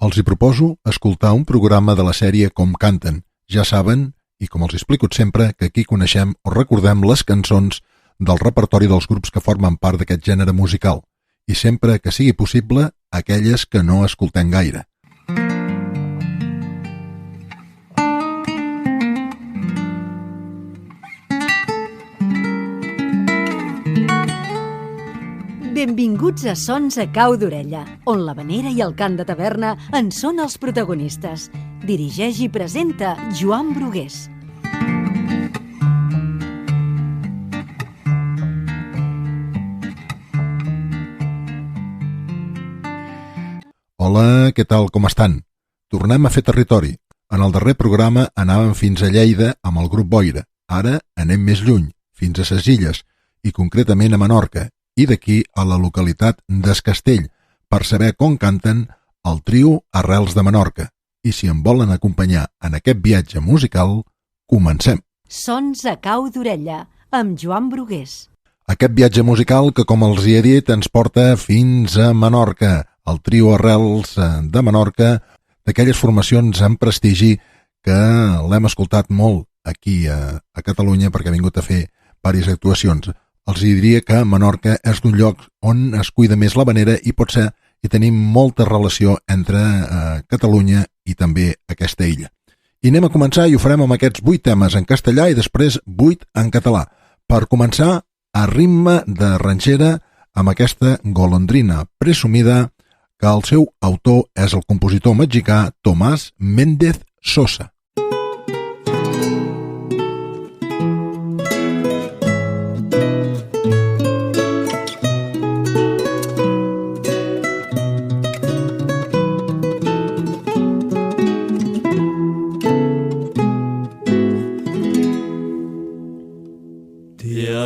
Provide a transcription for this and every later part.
Els hi proposo escoltar un programa de la sèrie Com canten. Ja saben, i com els explico sempre, que aquí coneixem o recordem les cançons del repertori dels grups que formen part d'aquest gènere musical, i sempre que sigui possible, aquelles que no escoltem gaire. Benvinguts a Sons a Cau d'Orella, on l'havanera i el cant de taverna en són els protagonistes. Dirigeix i presenta Joan Brugués. Hola, què tal, com estan? Tornem a fer territori. En el darrer programa anàvem fins a Lleida amb el grup Boira. Ara anem més lluny, fins a ses Illes, i concretament a Menorca, i d'aquí a la localitat d'Es Castell, per saber com canten el trio Arrels de Menorca. I si em volen acompanyar en aquest viatge musical, comencem. Sons a Cau d'Orella, amb Joan Brugués. Aquest viatge musical que, com els hi he dit, ens porta fins a Menorca, el trio Arrels de Menorca, d'aquelles formacions amb prestigi que l'hem escoltat molt aquí a Catalunya perquè ha vingut a fer diverses actuacions. Els diria que Menorca és d'un lloc on es cuida més l'havanera i potser hi tenim molta relació entre Catalunya i també aquesta illa. I anem a començar i ho farem amb aquests 8 temes en castellà i després 8 en català. Per començar, a ritme de ranxera amb aquesta golondrina presumida que el seu autor és el compositor mexicà Tomás Méndez Sosa.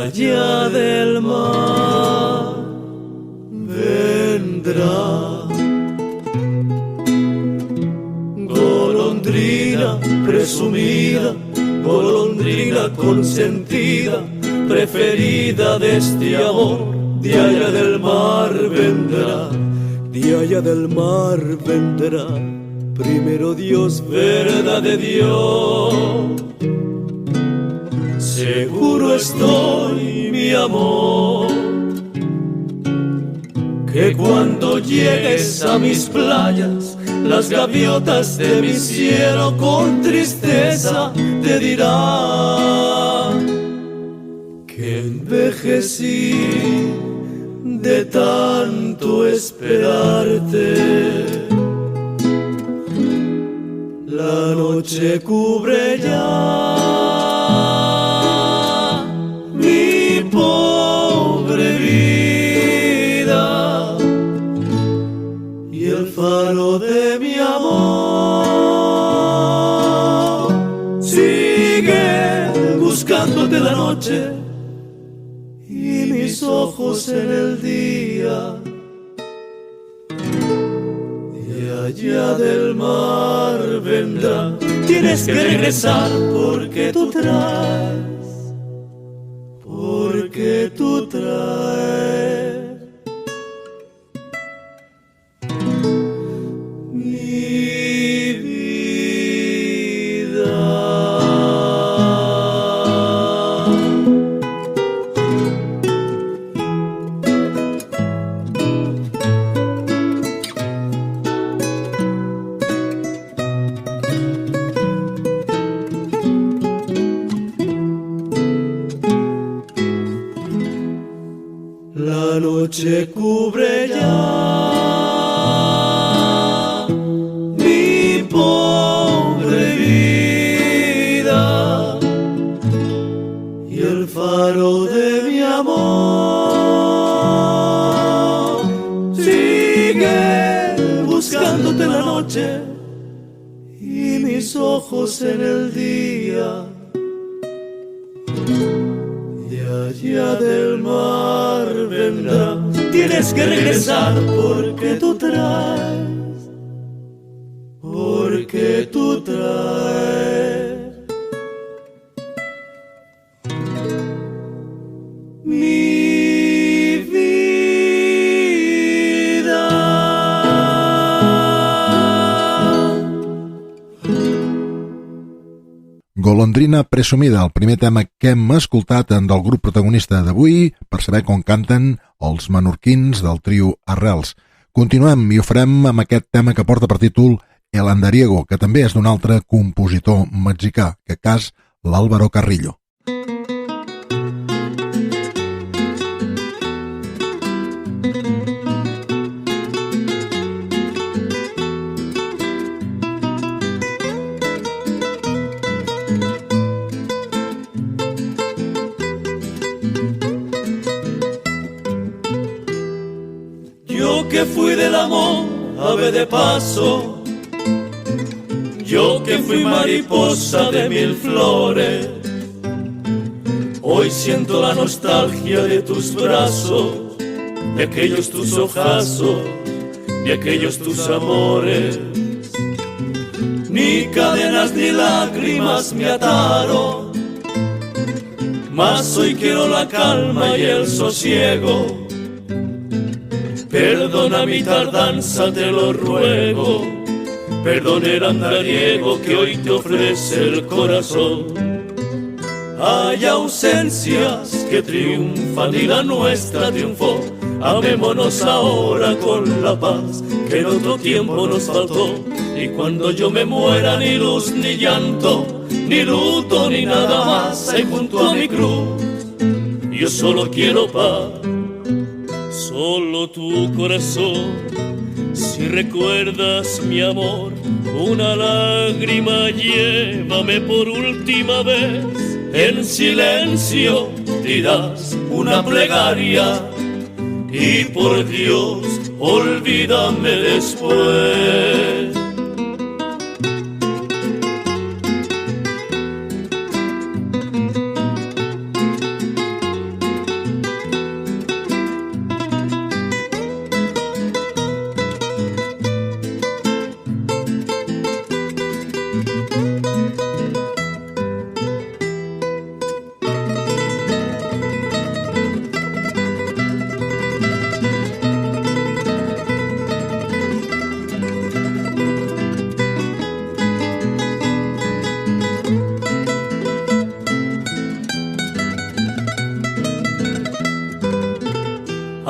Allá del mar vendrá golondrina presumida, golondrina consentida, preferida de este amor. De allá del mar vendrá, de allá del mar vendrá. Primero Dios, verdad de Dios. Seguro estoy, mi amor, que cuando llegues a mis playas, las gaviotas de mi cielo con tristeza te dirán que envejecí de tanto esperarte. La noche cubre ya pobre vida y el faro de mi amor sigue buscándote la noche y mis ojos en el día. Y allá del mar vendrá, tienes que regresar porque tú traes, porque tú traes mi vida. La noche cubre ya mi pobre vida y el faro de mi amor sigue buscándote la noche y mis ojos en el día. Y allá del mar vendrá, tienes que regresar porque tú traes, porque tú traes mi vida. Golondrina presumida, el primer tema que hem escoltat del grup protagonista d'avui per saber com canten els menorquins del trio Arrels. Continuem i ho farem amb aquest tema que porta per títol El Andariego, que també és d'un altre compositor mexicà, que cas l'Álvaro Carrillo. Que fui del amor ave de paso, yo que fui mariposa de mil flores, hoy siento la nostalgia de tus brazos, de aquellos tus ojazos, de aquellos tus amores. Ni cadenas ni lágrimas me ataron, mas hoy quiero la calma y el sosiego. Perdona mi tardanza, te lo ruego, perdona el andariego que hoy te ofrece el corazón. Hay ausencias que triunfan y la nuestra triunfó. Amémonos ahora con la paz que en otro tiempo nos faltó. Y cuando yo me muera ni luz ni llanto, ni luto ni nada más hay junto a mi cruz. Yo solo quiero paz. Solo tu corazón, si recuerdas mi amor, una lágrima llévame por última vez. En silencio dirás una plegaria y por Dios olvídame después.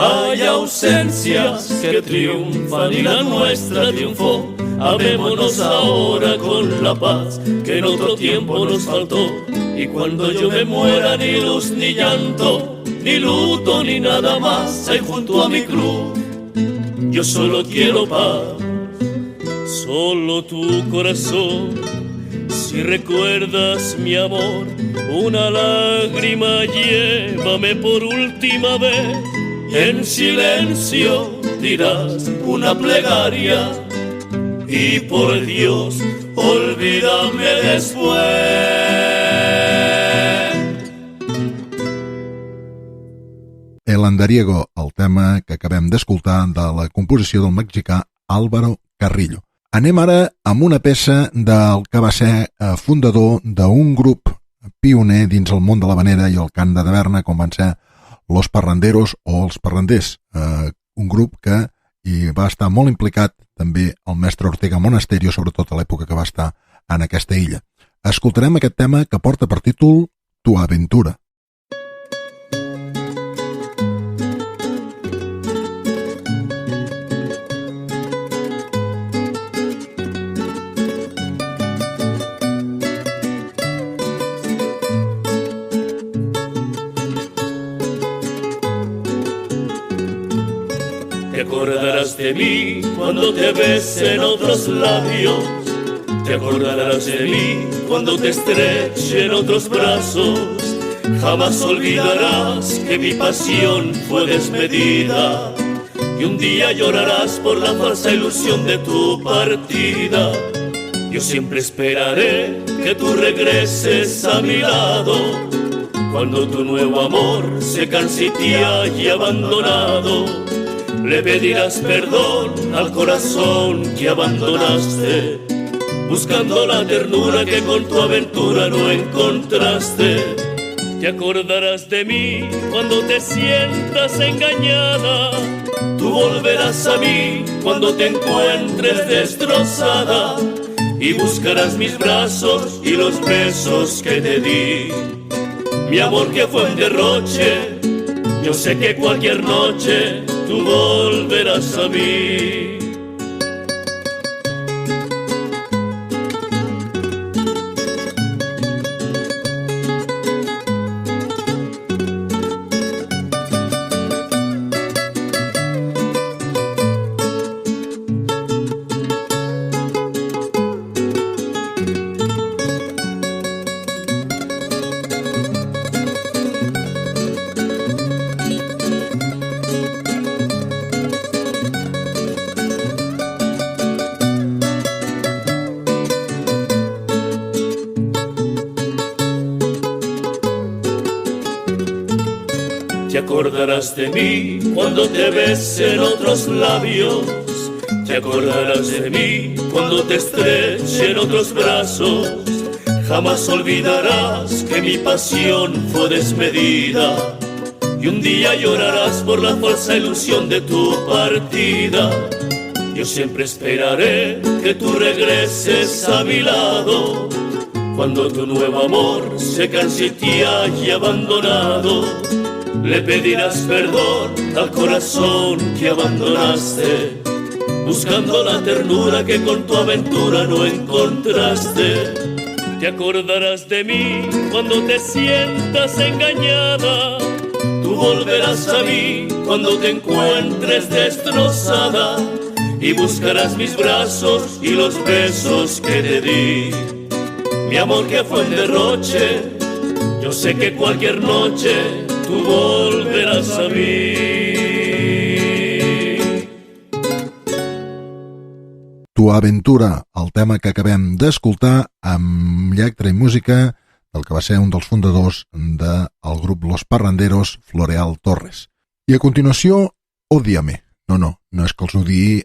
Hay ausencias que triunfan y la nuestra triunfó. Amémonos ahora con la paz que en otro tiempo nos faltó. Y cuando yo me muera ni luz ni llanto, ni luto ni nada más hay junto a mi cruz. Yo solo quiero paz. Solo tu corazón, si recuerdas mi amor, una lágrima llévame por última vez. En silencio dirás una plegaria y por Dios olvídame después. El Andariego, el tema que acabem d'escoltar de la composició del mexicà Álvaro Carrillo. Anem ara amb una peça del que va ser fundador d'un grup pioner dins el món de l'havanera i el cant de taverna, com van ser Los Parranderos o els Parranders, un grup que hi va estar molt implicat també el mestre Ortega Monasterio, sobretot a l'època que va estar en aquesta illa. Escoltarem aquest tema que porta per títol Tu Aventura. Te acordarás de mí cuando te besen otros labios. Te acordarás de mí cuando te estrechen otros brazos. Jamás olvidarás que mi pasión fue desmedida. Y un día llorarás por la falsa ilusión de tu partida. Yo siempre esperaré que tú regreses a mi lado. Cuando tu nuevo amor se canse y te haya abandonado, le pedirás perdón al corazón que abandonaste, buscando la ternura que con tu aventura no encontraste. Te acordarás de mí cuando te sientas engañada. Tú volverás a mí cuando te encuentres destrozada. y buscarás mis brazos y los besos que te di. Mi amor que fue un derroche, yo sé que cualquier noche tú volverás a mí. Te acordarás de mí cuando te besen otros labios. Te acordarás de mí cuando te estrechen otros brazos. Jamás olvidarás que mi pasión fue desmedida. Y un día llorarás por la falsa ilusión de tu partida. Yo siempre esperaré que tú regreses a mi lado. Cuando tu nuevo amor se canse y te haya abandonado, le pedirás perdón al corazón que abandonaste, buscando la ternura que con tu aventura no encontraste. Te acordarás de mí cuando te sientas engañada. Tú volverás a mí cuando te encuentres destrozada y buscarás mis brazos y los besos que te di. Mi amor que fue un derroche, yo sé que cualquier noche tú volverás a mí. Tu aventura, el tema que acabem d'escoltar amb lletra i música del que va ser un dels fundadors del grup Los Parranderos, Floreal Torres. I a continuació, Ódiame. No és que els odiï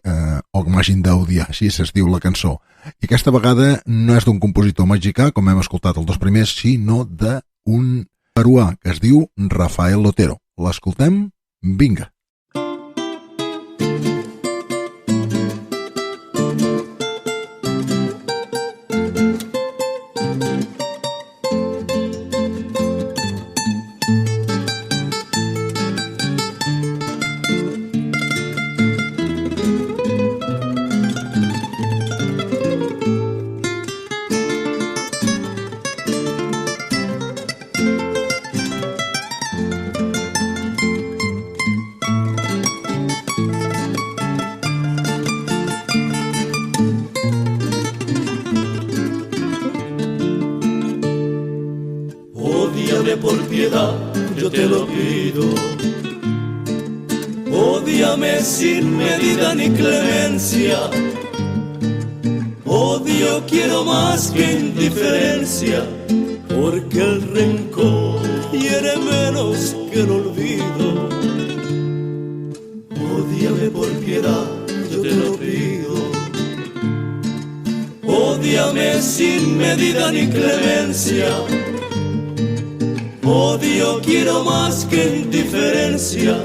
o que m'hagin d'odiar, així es diu la cançó. I aquesta vegada no és d'un compositor mexicà, com hem escoltat els dos primers, sinó d'un peruà que es diu Rafael Otero. L'escoltem? Vinga! Por piedad, yo te lo pido. Ódiame sin medida ni clemencia. Odio quiero más que indiferencia, porque el rencor hiere menos que el olvido. Ódiame por piedad, yo te lo pido. Ódiame sin medida ni clemencia. Odio quiero más que indiferencia,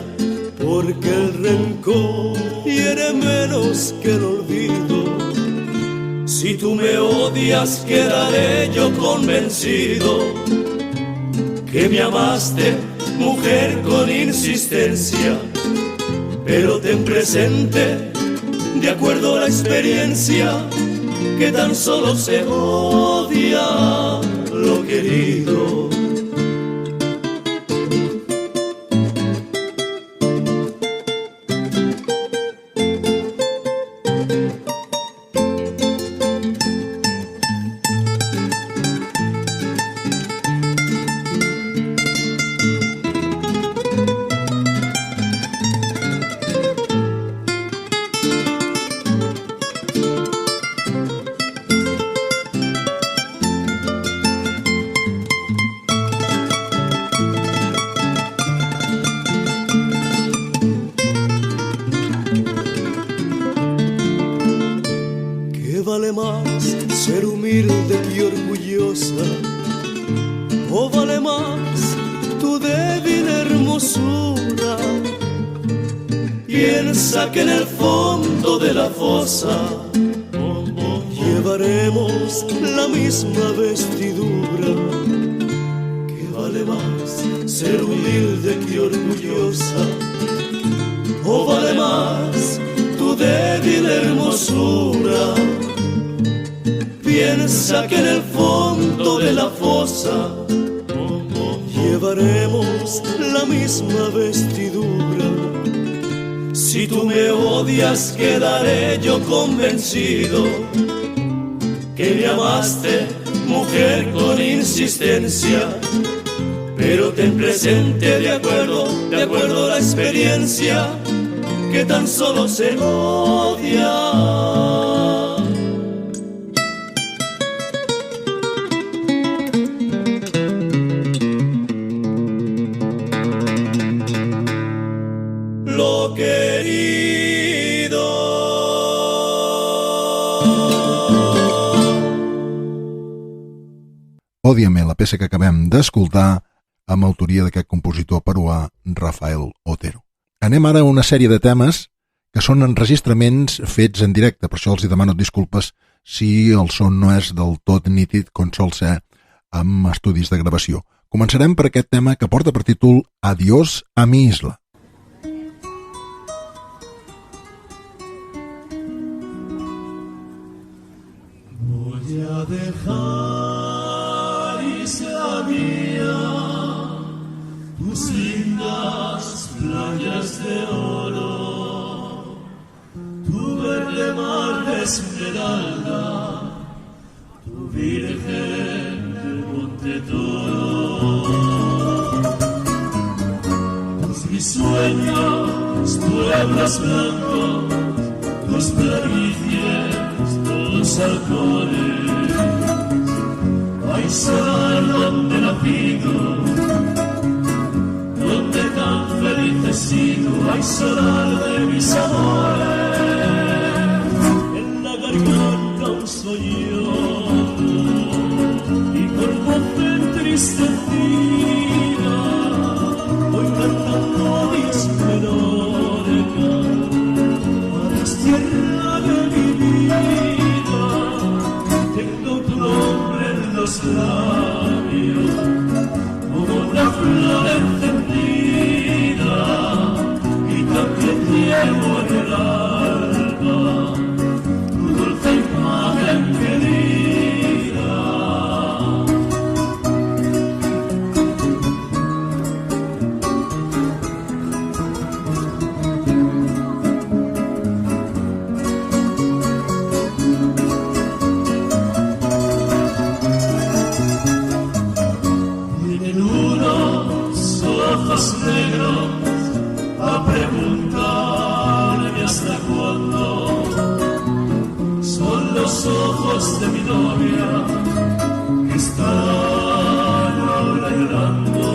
porque el rencor hiere menos que el olvido. Si tú me odias, quedaré yo convencido que me amaste, mujer, con insistencia. Pero ten presente, de acuerdo a la experiencia, que tan solo se odia lo querido. vale más ser humilde y orgullosa? ¿O vale más tu débil hermosura? Piensa que en el fondo de la fosa llevaremos llevaremos la misma vestidura. ¿Qué vale más ser humilde que orgullosa? ¿O vale más tu débil hermosura? Piensa que en el fondo de la fosa llevaremos la misma vestidura. Si tú me odias, quedaré yo convencido que me amaste, mujer, con insistencia. Pero ten presente, de acuerdo a la experiencia, que tan solo se odia. Lo querido. Òdiame, la peça que acabem d'escoltar, amb autoria d'aquest compositor peruà Rafael Otero. Anem ara a una sèrie de temes que són enregistraments fets en directe, per això els demano disculpes si el son no és del tot nítid com sol ser amb estudis de gravació. Començarem per aquest tema que porta per títol Adiós a mi isla. Voy a dejar, isla mía, tus lindas playas de oro, tu verde mar de esmeralda, tu virgen del monte Toro. Tus mis sueños, pueblos blancos, tus planicies, tus halcones. Ay, solar donde nacido, donde tan feliz he sido. Ay, solar de mis amores, en la garganta un sueño y con voz entristecida voy cantando mis melódicas. Adiós, tierra de mi vida, tengo tu nombre en los labios como una flor encendida, y también llevo en el alma tu dulce imagen querida. Tienen unos ojos negros a preguntarme hasta cuándo. Son los ojos de mi novia que están ahora llorando.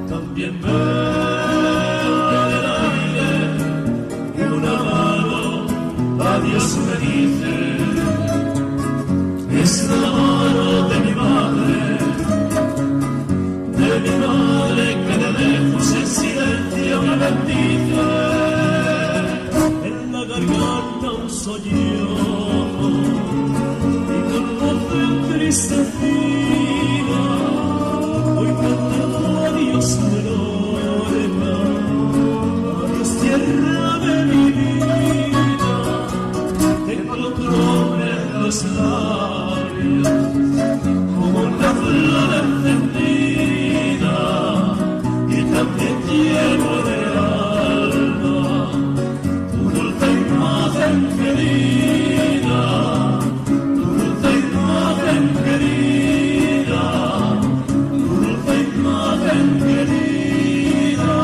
También veo en el aire que una mano adiós me dice. Es la mano de mi madre que de lejos en silencio me bendice. En la garganta un soñó y con voz entristecida voy cantando adiós melódica. Adiós, tierra de mi vida, tengo tu nombre en los labios como una flor encendida, y también llevo en el alma tu dulce imagen querida, tu dulce imagen querida, tu dulce imagen querida.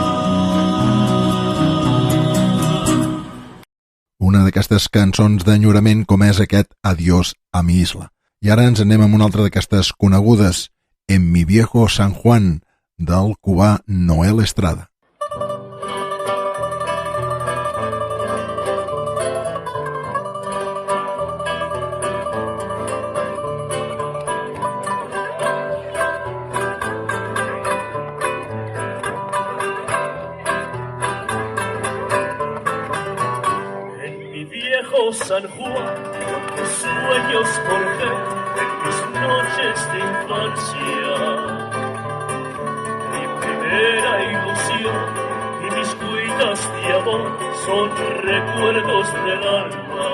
Una d'aquestes cançons d'enyorament com és aquest Adiós a mi isla. I ara ens anem amb una altra d'aquestes conegudes, En mi viejo San Juan, del cubà Noel Estrada. En mi viejo San Juan, tus sueños forjé en mis noches de infancia. Mi primera ilusión y mis cuitas de amor son recuerdos del alma.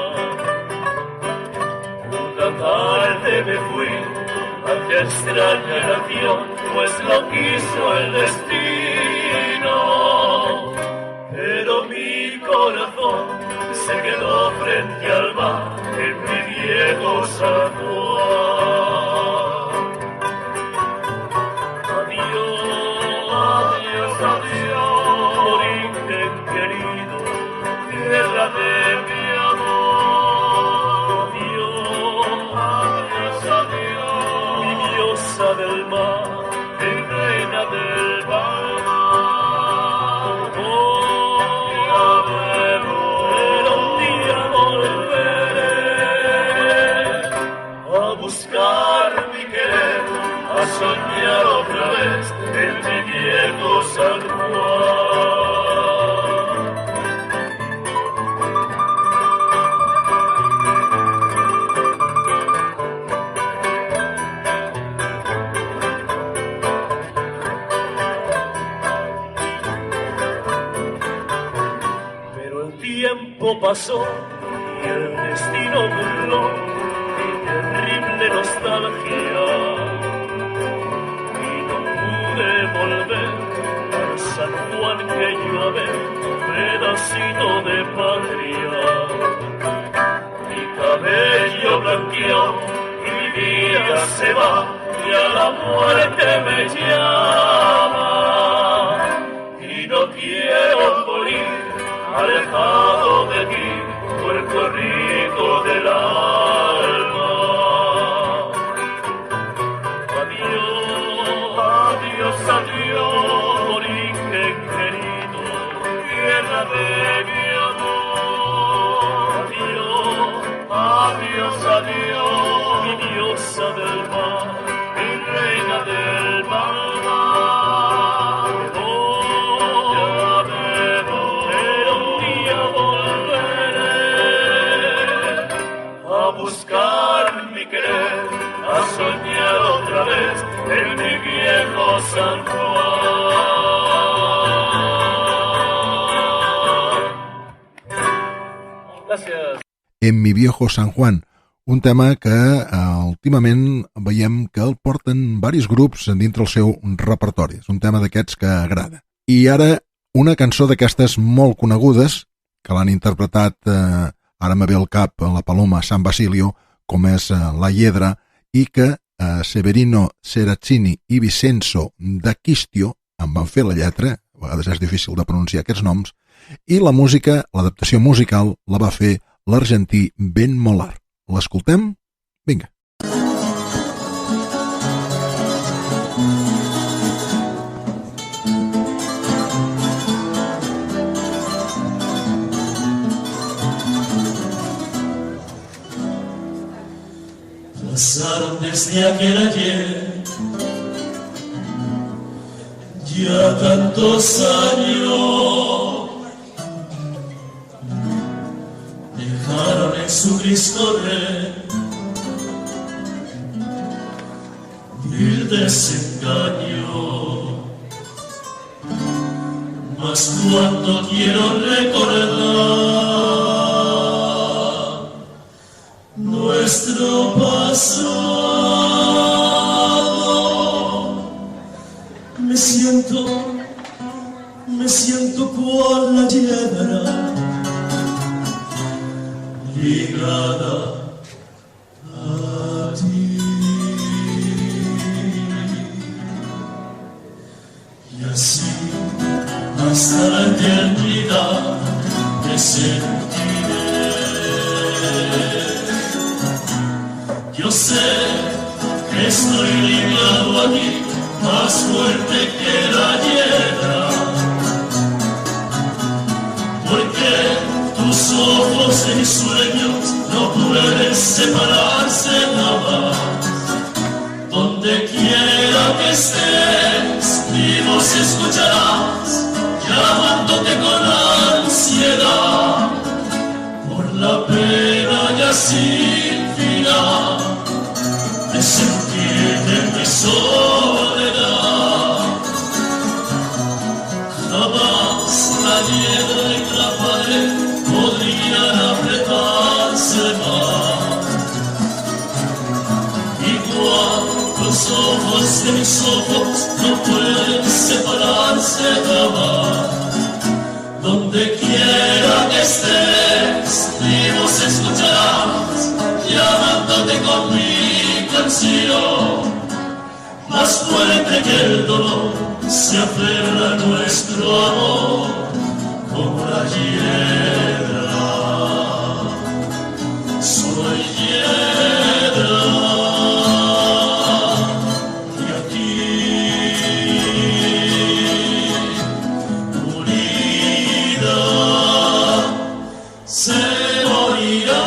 Una tarde me fui a aquella extraña nación, pues lo quiso el destino. Pero mi corazón se quedó frente al mar en mi viejo San Juan. Adiós, adiós, adiós, origen querido, tierra de mi amor. Adiós, adiós, adiós, mi diosa del mar, mi reina del mar. Buscar mi querer, a soñar otra vez en mi viejo San Juan. Pero el tiempo pasó y el destino burló terrible nostalgia, y no pude volver al San Juan que yo amé, pedacito de patria. Mi cabello blanqueó y mi vida se va, y a la muerte me llama, y no quiero morir alejado de ti, Puerto Rico del alma. Adiós, adiós, origen querido, tierra de mi amor. Adiós, adiós, adiós, mi diosa del mar, mi reina del mar. Ya me voy, pero un día volveré a buscar mi querer, a soñar otra vez en mi viejo San Juan. Gràcies. En mi viejo San Juan, un tema que últimament veiem que el porten diversos grups dintre el seu repertori. És un tema d'aquests que agrada. I ara una cançó d'aquestes molt conegudes, que l'han interpretat, ara me ve al cap, la Paloma San Basilio, com és La Hiedra, i que Severino Serazzini i Vincenzo D'Acquistio en van fer la lletra, a vegades és difícil de pronunciar aquests noms, i la música, l'adaptació musical, la va fer l'argentí Ben Molar. L'escoltem? Vinga. Pasaron desde aquel ayer ya tantos años, dejaron en su gris correr mil desengaños, mas cuando quiero recordar nuestro pasado, me siento cual la hiedra ligada a ti, y así hasta la eternidad te sentiré. Yo sé que estoy ligado a ti, más fuerte que la hiedra, porque tus ojos y mis sueños no pueden separarse jamás. Donde quiera que estés, mi voz escucharás, llamándote con ansiedad por la pena sin final de sentirte en mi soledad. Jamás la hiedra y la pared podrían apretarse más. Igual los ojos de mis ojos no pueden separarse jamás. Donde quiera que estés, mi voz escucharás, llamándote con mi canción. Más fuerte que el dolor, se aferra nuestro amor como la hiedra. Soy hiedra y aquí unida se morirá.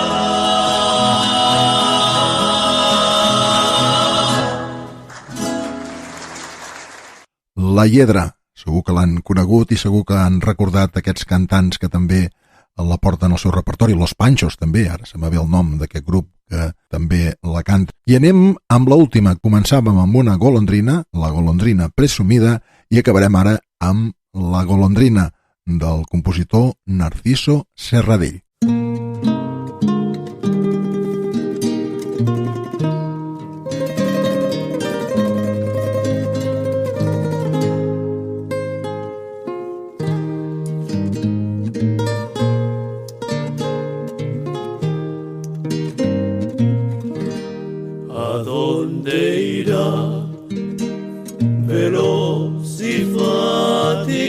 La Hiedra, segur que l'han conegut i segur que han recordat aquests cantants que també la porten al seu repertori, Los Panchos també, ara se me ve el nom d'aquest grup que també la canta. I anem amb l'última, començàvem amb una golondrina, la golondrina presumida, i acabarem ara amb la golondrina del compositor Narciso Serradell. Veloz y fatigada,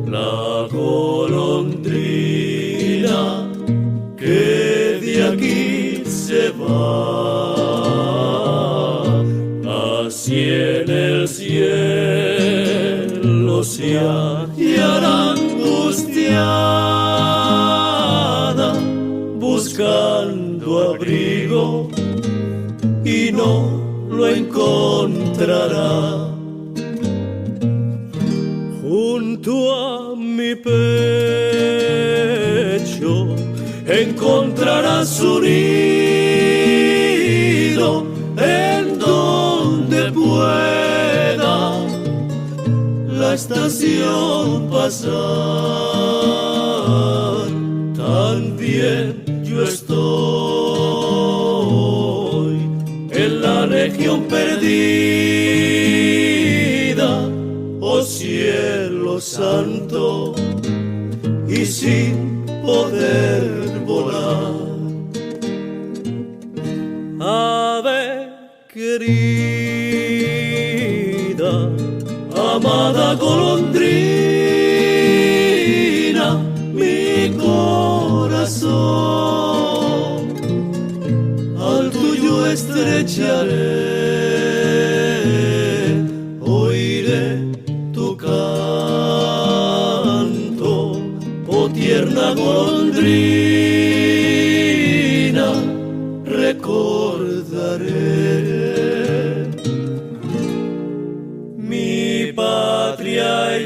la golondrina que de aquí se va. Así en el cielo se hallará angustiada, buscando abrigo y no lo encontrará. Junto a mi pecho encontrará su nido, en donde pueda la estación pasar. También yo estoy en la región perdida, oh cielo santo, y sin poder volar. Ave querida, amada golondrina, mi corazón al tuyo estrecharé, oiré tu canto, oh tierna golondrina, recordaré mi patria y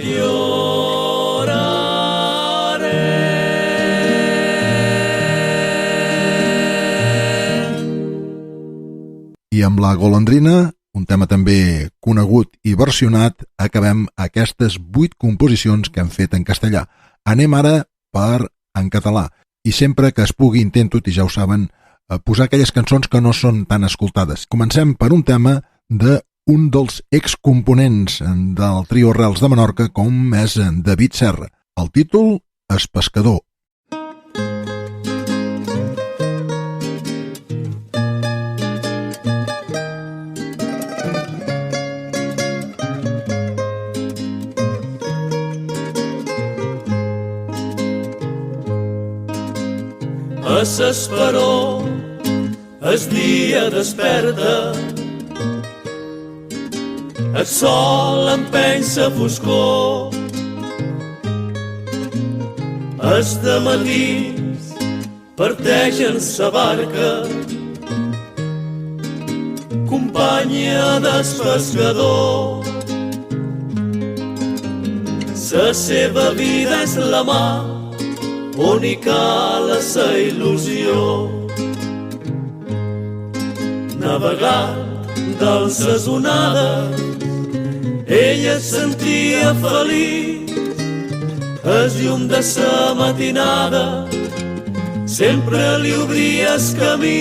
I amb la golondrina, un tema també conegut i versionat, acabem aquestes 8 composicions que hem fet en castellà. Anem ara per en català. I sempre que es pugui intento, i ja ho saben, posar aquelles cançons que no són tan escoltades. Comencem per un tema d'un dels excomponents del trio Arrels de Menorca, com és David Serra. El títol és Pescador. A s'esperó, el dia desperta, el sol empeny sa foscor. Els dematins parteixen sa barca, companya del pescador. Sa seva vida és la mar, on hi cala sa il·lusió. Navegant dalt ses onades, ella es sentia feliç. El llum de sa matinada sempre li obria el camí.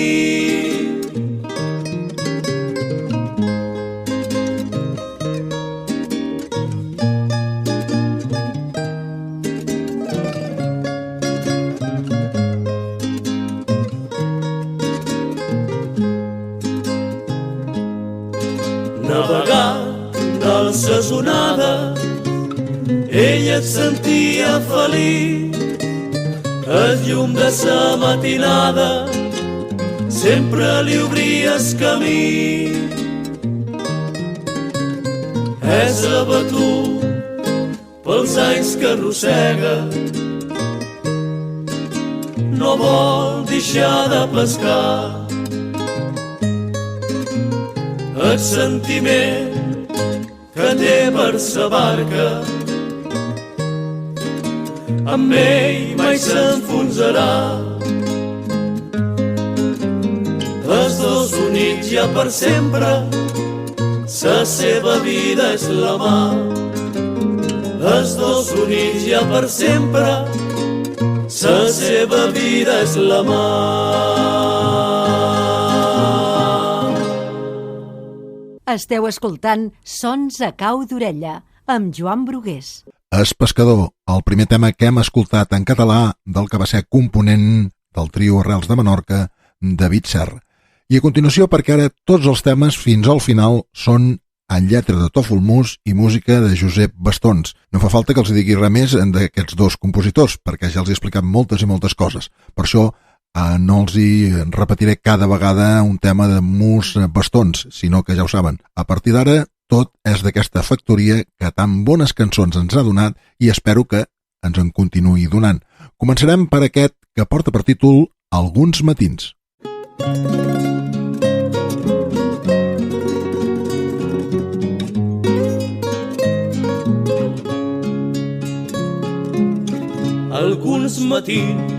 Navegant dalt ses onades, ella es sentia feliç. El llum de sa matinada sempre li obria el camí. És abatut pels anys que arrossega, no vol deixar de pescar. El sentiment que té per sa barca amb ell mai s'enfonsarà. Els dos units ja per sempre, sa seva vida és la mar. Els dos units ja per sempre, sa seva vida és la mar. Esteu escoltant Sons a cau d'orella, amb Joan Brugués. Es Pescador, el primer tema que hem escoltat en català del que va ser component del trio Arrels de Menorca, David Serra. I a continuació, perquè ara tots els temes fins al final són en lletra de Tòfol Mus i música de Josep Bastons. No fa falta que els digui res més d'aquests dos compositors, perquè ja els he explicat moltes i moltes coses. Per això no els hi repetiré cada vegada un tema de Mus Bastons, sinó que ja ho saben. A partir d'ara, tot és d'aquesta factoria que tan bones cançons ens ha donat i espero que ens en continuï donant. Començarem per aquest que porta per títol Alguns matins. Alguns matins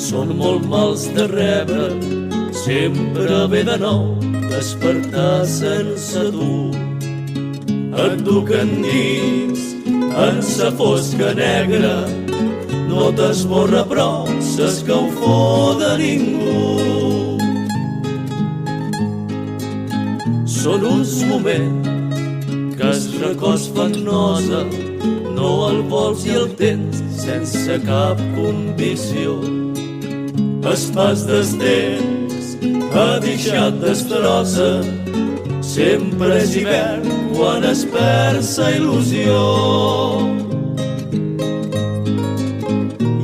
són molt mals de rebre, sempre ve de nou despertar sense tu. Et duquen dins en sa fosca negra, no t'esborra prou s'escalfor de ningú. Són uns moments que es recòs fan nosa, no el vols i el tens sense cap convicció. El pas des temps ha deixat destrossa, sempre és hivern quan es perd sa il·lusió.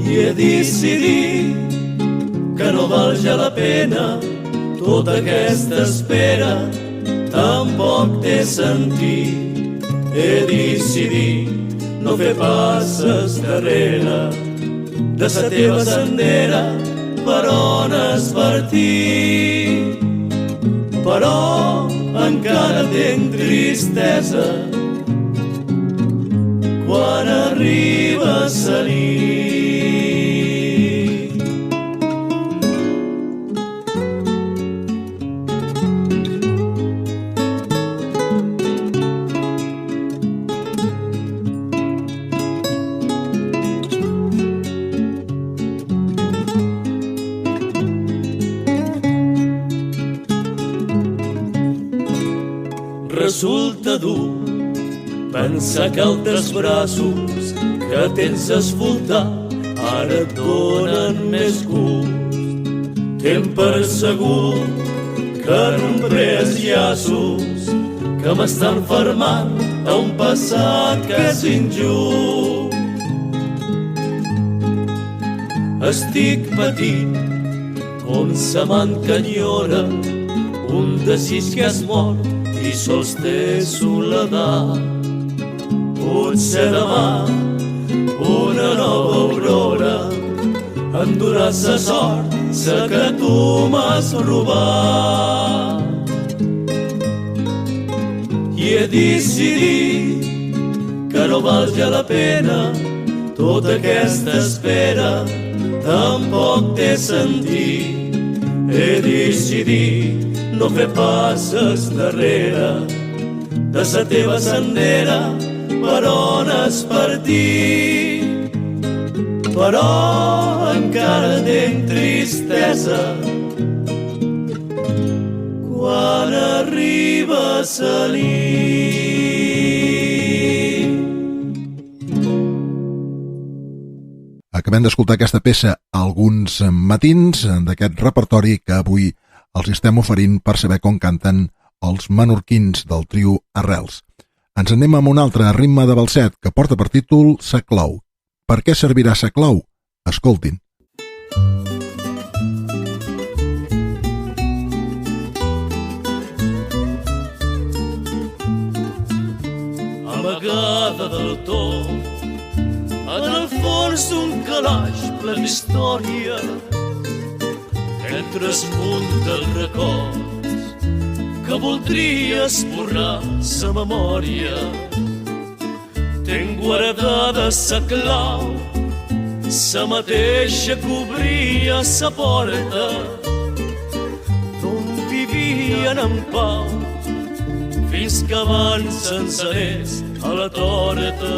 I he decidit que no val ja la pena tota aquesta espera, tampoc té sentit. He decidit no fer passes darrere de sa teva sendera per on has partit. Però encara tinc tristesa quan arriba sa nit. Resulta dur pensar que altres braços que tens esfoltat ara et donen més gust. Ten per segur que rompré els llaços que m'estan fermant a un passat que és injust. Estic patint com sa man que enyora un desig que és mort i sols té soledat. Potser demà una nova aurora em durà sa sort, sa que tu m'has robat. I he decidit que no val ja la pena tota aquesta espera, tampoc té sentit. He decidit no fer passes darrere de sa teva sendera per on has partit. Però encara tenc tristesa quan arribes a Acabem d'escoltar aquesta peça alguns matins d'aquest repertori que avui els estem oferint per saber com canten els menorquins del trio Arrels. Ens anem amb un altre ritme de balset que porta per títol Sa Clau. Per què servirà Sa Clau? Escoltin. Amagada del tot en el fons d'un calaix ple d'història, entre esmunt dels records que voldria esborrar sa memòria. Tenc guardada sa clau, sa mateixa que obria sa porta, d'on vivien en pau fins que abans ens anés a la torta.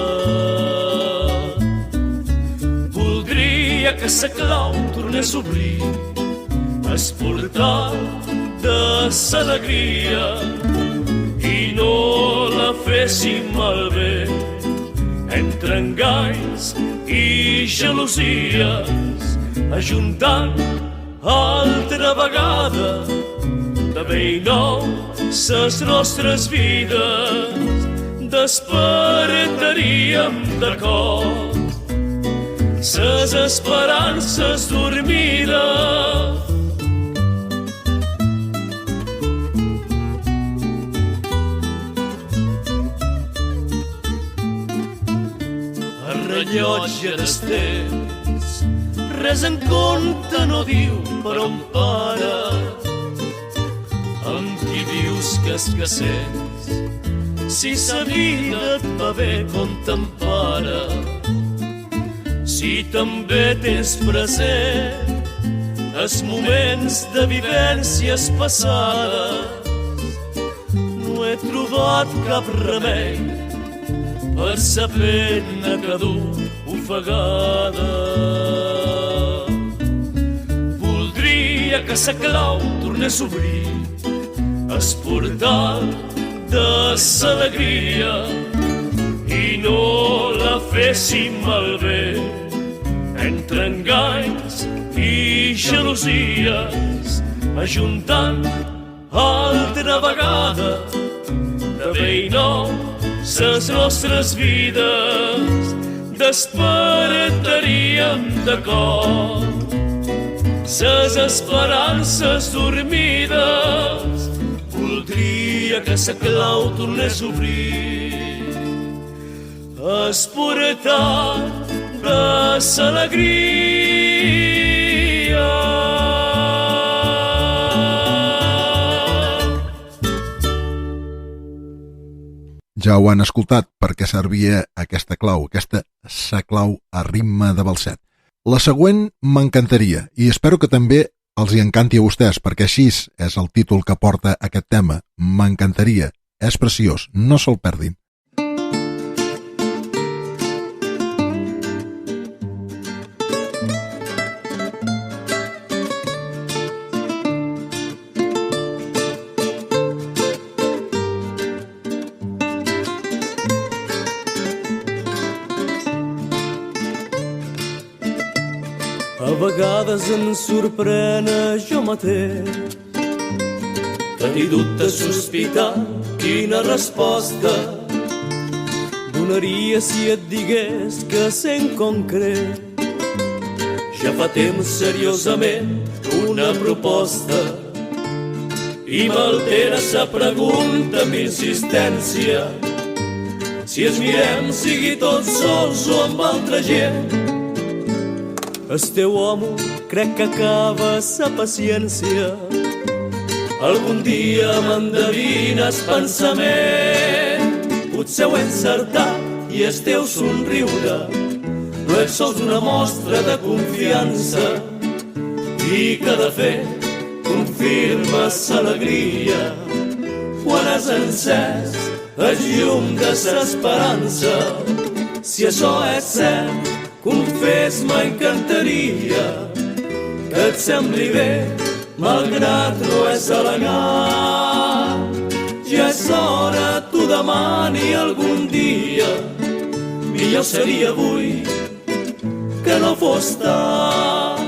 Voldria que sa clau tornés a obrir es portal de sa alegria i no la féssim malbé entre enganys i gelosies, ajuntant altra vegada de vell i nou ses nostres vides. Despertaríem de cor ses esperances dormides. El rellotge dels temps res en compte no diu per on para. Amb qui dius que escassés si sa vida et va bé com t'empara? Si també tens present els moments de vivències passades, no he trobat cap remei per sa pena que du ofegada. Voldria que sa clau tornés a obrir es portal de sa alegria i no la féssim malbé entre enganys i gelosies, ajuntant altra vegada de vell i nou ses nostres vides. Despertaríem de cor ses esperances dormides. Voldria que sa clau tornés a obrir es portal de sa alegria. Ja ho han escoltat per què servia aquesta clau, aquesta sa clau a ritme de balset. La següent m'encantaria i espero que també els hi encanti a vostès, perquè així és el títol que porta aquest tema. M'encantaria. És preciós, no se'l perdin. A vegades em sorprena jo mateix tenir dubte, sospitar quina resposta donaria si et digués que sé en concret. Ja fa temps seriosament una proposta i m'altera sa pregunta amb insistència si ens mirem sigui tots sols o amb altra gent. El teu home crec que acaba sa paciència. Algun dia m'endevines pensament, potser ho he encertat i el teu somriure no ets sols una mostra de confiança i que de fet confirmes l'alegria quan has encès el llum de l'esperança. Si això és cert, confés, m'encantaria que et sembli bé, malgrat no és elegant. Ja és hora, t'ho demani algun dia, millor seria avui que no fos tard.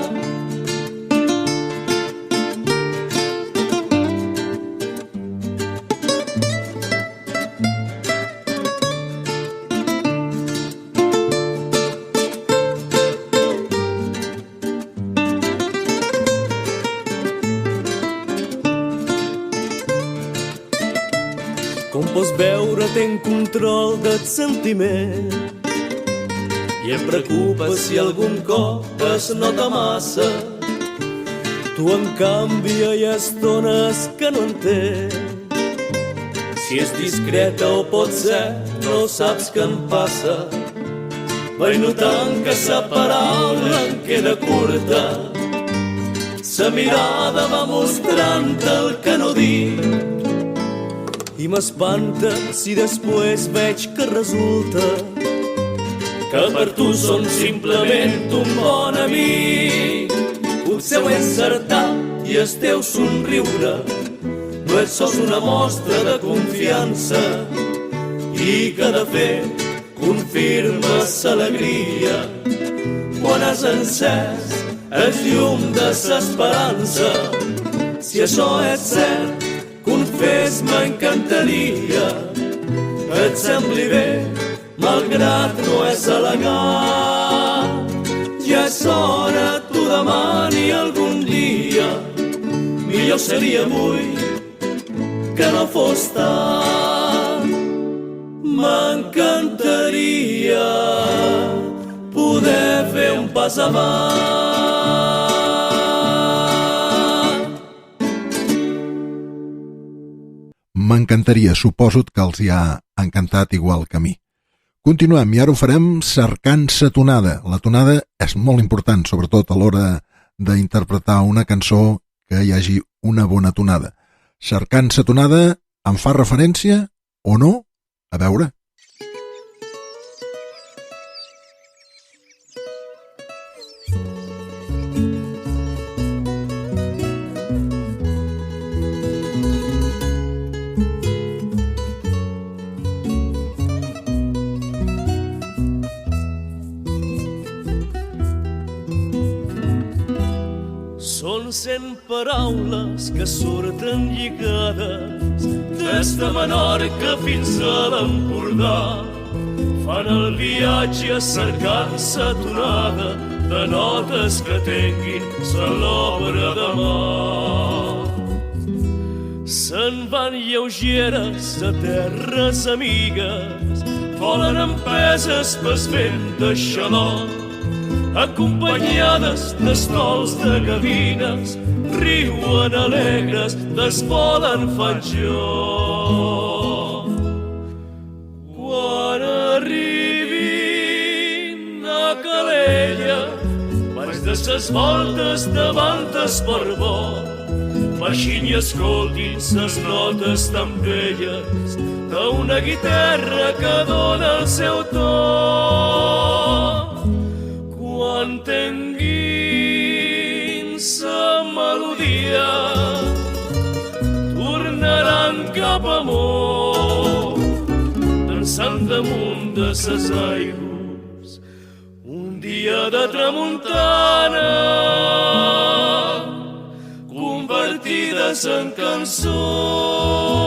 Com pots veure, tenc control del sentiment i em preocupa si algun cop es nota massa. Tu, en canvi, hi ha estones que no entenc si és discreta o potser no saps què em passa. Vaig notant que sa paraula em queda curta, sa mirada va mostrant el que no dic, i m'espanta si després veig que resulta que per tu són simplement un bon amic. Potser ho he encertat i el teu somriure no és sols una mostra de confiança i que de fet confirmes l'alegria quan has encès el llum de l'esperança. Si això és cert, confés, m'encantaria que et sembli bé, malgrat no és elegant. Ja és hora, t'ho demani algun dia, millor seria avui que no fos tard. M'encantaria poder fer un pas avant. M'encantaria, suposo que els hi ha encantat igual que a mi. Continuem, i ara ho farem cercant la tonada. La tonada és molt important, sobretot a l'hora d'interpretar una cançó que hi hagi una bona tonada. Cercant la tonada, em fa referència o no? A veure. Són 100 paraules que surten lligades des de Menorca fins a l'Empordà. Fan el viatge cercant sa tonada de notes que tinguin sa l'obra de mà. Se'n van lleugeres a terres amigues, volen empeses pel vent de xalot, acompanyades d'estols de gavines, riuen alegres, desvolen fan joc. Quan arribin a Calella, vaig de ses voltes davant Esparvó, baixin i escoltin ses notes tan belles d'una guitarra que dona el seu to. Quan tinguin sa melodia, tornaran cap amor, dansant damunt de ses aigües, un dia de tramuntana, convertides en cançons.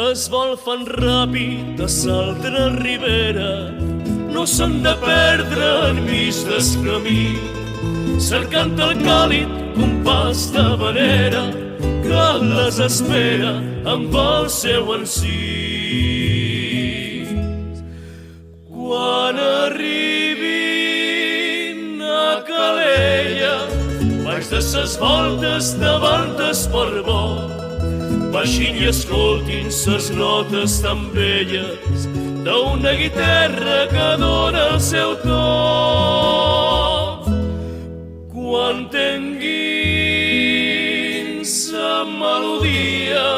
Es vol fan ràpid a l'altra ribera, no s'han de perdre enmig del camí, cercant el càlid compàs de venera que les espera amb el seu encís. de ses voltes davant esport bo. Baixin i escoltin ses notes tan belles d'una guitarra que dona el seu to. Quan tinguin sa melodia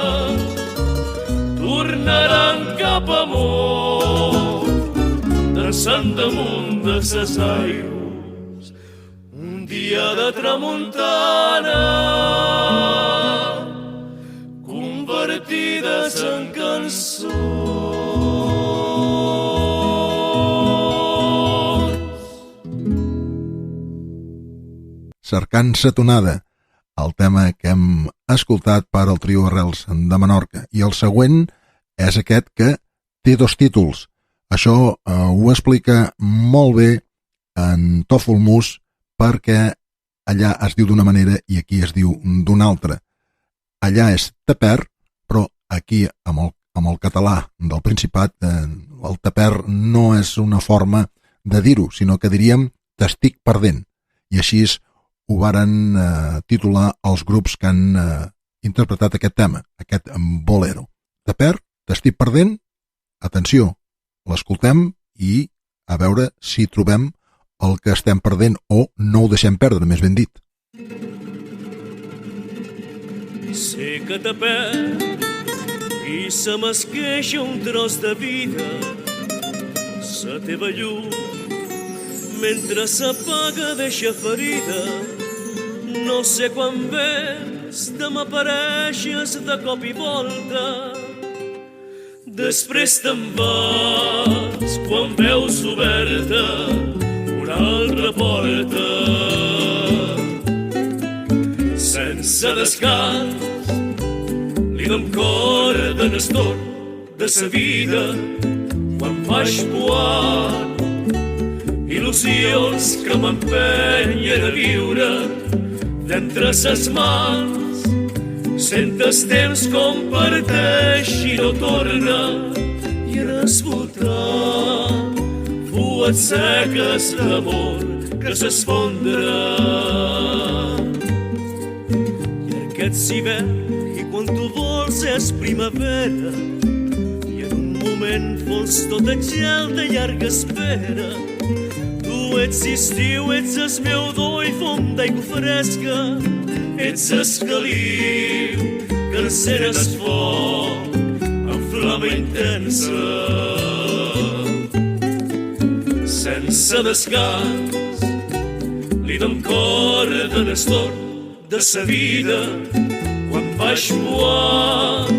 tornaran cap amunt, dansant damunt de ses aigües un dia de tramuntana convertides en cançons. Cercant sa tonada, el tema que hem escoltat per al trio Arrels de Menorca. I el següent és aquest que té dos títols. Això ho explica molt bé en Tòfol Mus, perquè allà es diu d'una manera i aquí es diu d'una altra. Allà és taper, però aquí, amb el català del Principat, el taper no és una forma de dir-ho, sinó que diríem t'estic perdent. I així ho varen titular els grups que han interpretat aquest tema, aquest bolero. Taper, t'estic perdent, atenció, l'escoltem i a veure si trobem el que estem perdent o no ho deixem perdre, més ben dit. Sé que te perd i se m'esqueixa un tros de vida, sa teva llum mentre s'apaga deixa ferida. No sé quan ves de m'apareixes de cop i volta, després te'n vas quan veus oberta una altra porta. Sense descans li dom corda en estor de sa vida quan faig poar il·lusions que m'empenyen a viure d'entre ses mans. Sentes temps com parteix i no torna i en escoltar fuets seques d'amor que s'esfondra. I aquest hivern i quan tu vols és primavera i en un moment vols tot el gel de llarga espera. Tu ets estiu, ets el meu do i font d'aigua fresca, ets escaliu que enceres foc amb flama intensa. Sense descans li dom corda en estor de sa vida quan vaig voar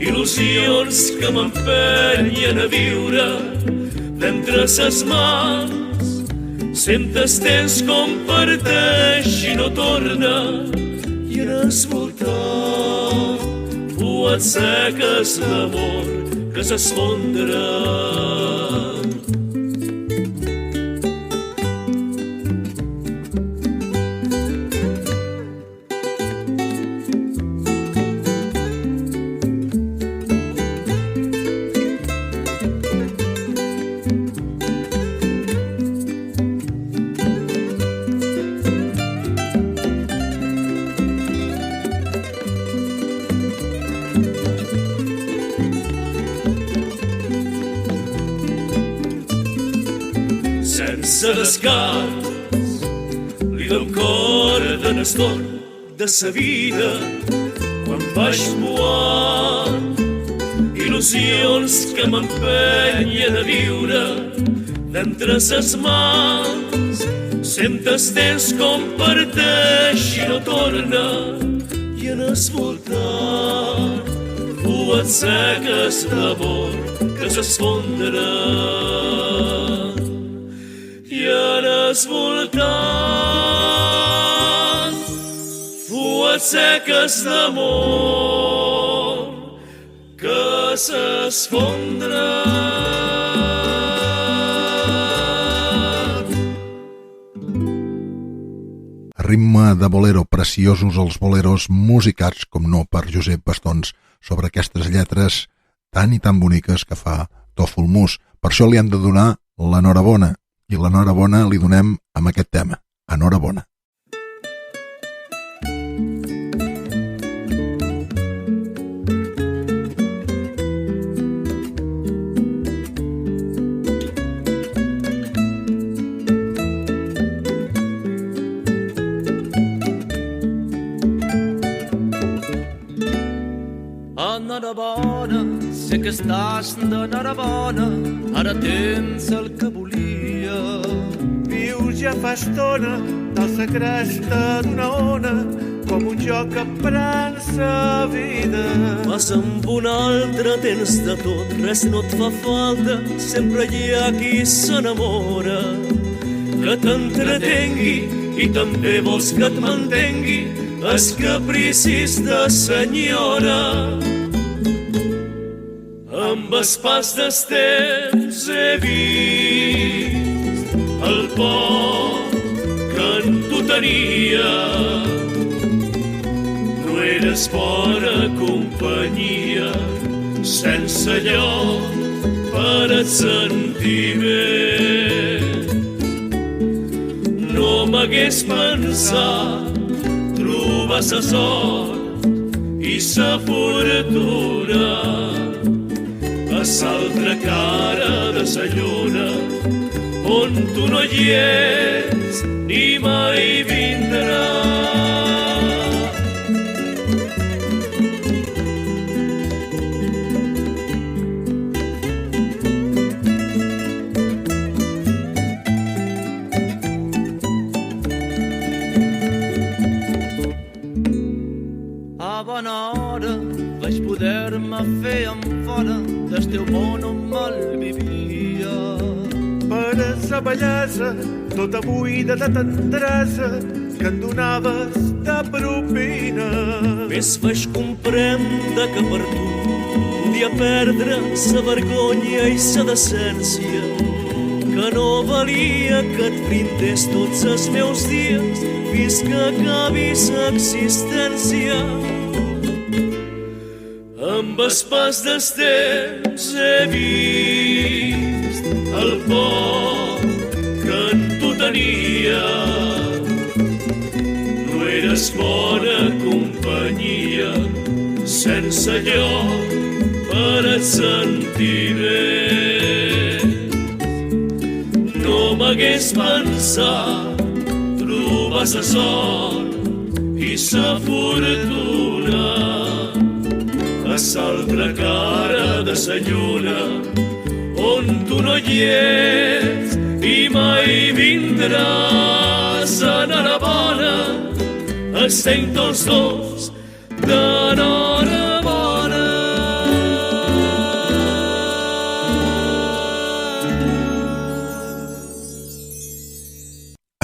il·lusions que m'empenyen a viure d'entre ses mans. Sentes temps com parteix i no torna i en esvoltar fuets seques d'amor que s'esfondra. Sense descans li dom corda en estor de sa vida quan vaig voar il·lusions que m'empenyen a viure d'entre ses mans. Sentes temps com parteix i no torna i en esvoltar fuets seques d'amor que s'esfondra. I en esvoltant fuets seques d'amor que s'esfondra. A ritme de bolero, preciosos els boleros musicats, com no per Josep Bastons, sobre aquestes lletres tan i tan boniques que fa Tòfol Mus. Per això li han de donar l'enhorabona. I l'enhorabona li donem amb aquest tema. Enhorabona. que estàs d'enhorabona, ara tens el que volia. Vius ja fa estona dalt la cresta d'una ona, com un joc que pren sa vida. Vas amb un altre, tens de tot, res no et fa falta, sempre hi ha qui s'enamora. Que t'entretengui i també vols que et mantengui els capricis de senyora. Amb el pas dels temps he vist el por que en tu tenia. No eres bona companyia, sense lloc per et sentir bé. No m'hagués pensat trobar sa sort i sa fortuna a l'altra cara de sa lluna, on tu no hi ets ni mai vindràs. A bona hora vaig poder-me fer en fora del teu món on malvivia. Per sa bellesa, tota buida de tendresa, que em donaves de propina. Més vaig comprendre que per tu podia perdre sa vergonya i sa decència, que no valia que et brindés tots els meus dies fins que acabis existència. Amb el pas dels temps he vist el por que en tu tenia. No eres bona companyia, sense lloc per et sentir bé. No m'hagués pensat trobar sa sort i sa fortuna a l'altra cara de sa lluna, on tu no hi ets i mai vindràs. Enhorabona, estem tots dos d'enhorabona.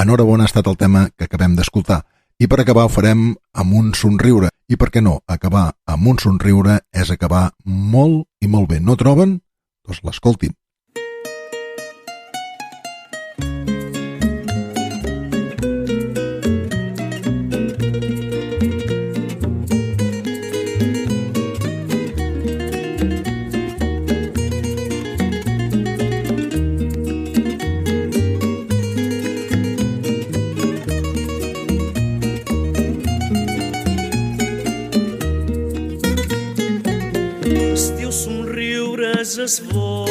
Enhorabona ha estat el tema que acabem d'escoltar. I per acabar ho farem amb un somriure. I per què no? Acabar amb un somriure és acabar molt i molt bé. No troben? Doncs l'escoltin. És bo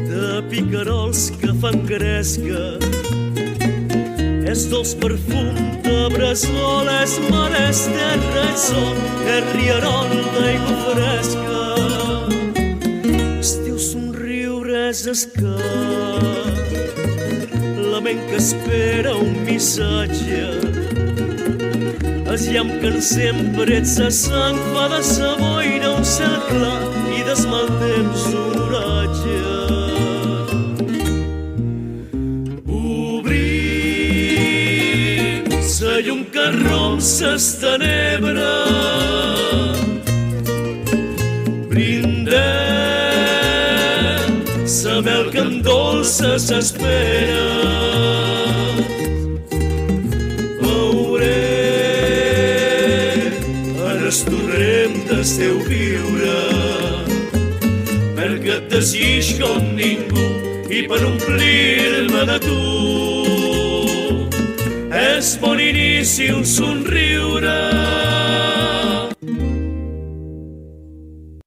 de picarols que fan gresca, és dolç perfum de bressol, és mar, és terra, és sol, és rierol d'aigua fresca. El teu somriure és escat, la ment que espera un missatge, el llamp que sempre ets a sang fa de sa boira un cel clar i des mal temps un oratge. Obrim sa llum que romp ses tenebres, brindem sa mel que endolça s'espera. Estorrem del teu viure perquè et desig com ningú i per omplir-me de tu és bon inici un somriure.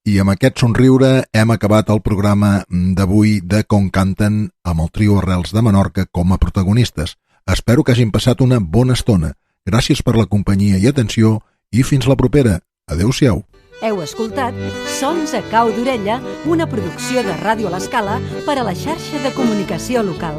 I amb aquest somriure hem acabat el programa d'avui de Com Canten amb el trio Arrels de Menorca com a protagonistes. Espero que hagin passat una bona estona. Gràcies per la companyia i atenció i fins la propera. Adéu-siau. Heu escoltat Sons a cau d'orella, una producció de Ràdio a l'Escala per a la xarxa de comunicació local.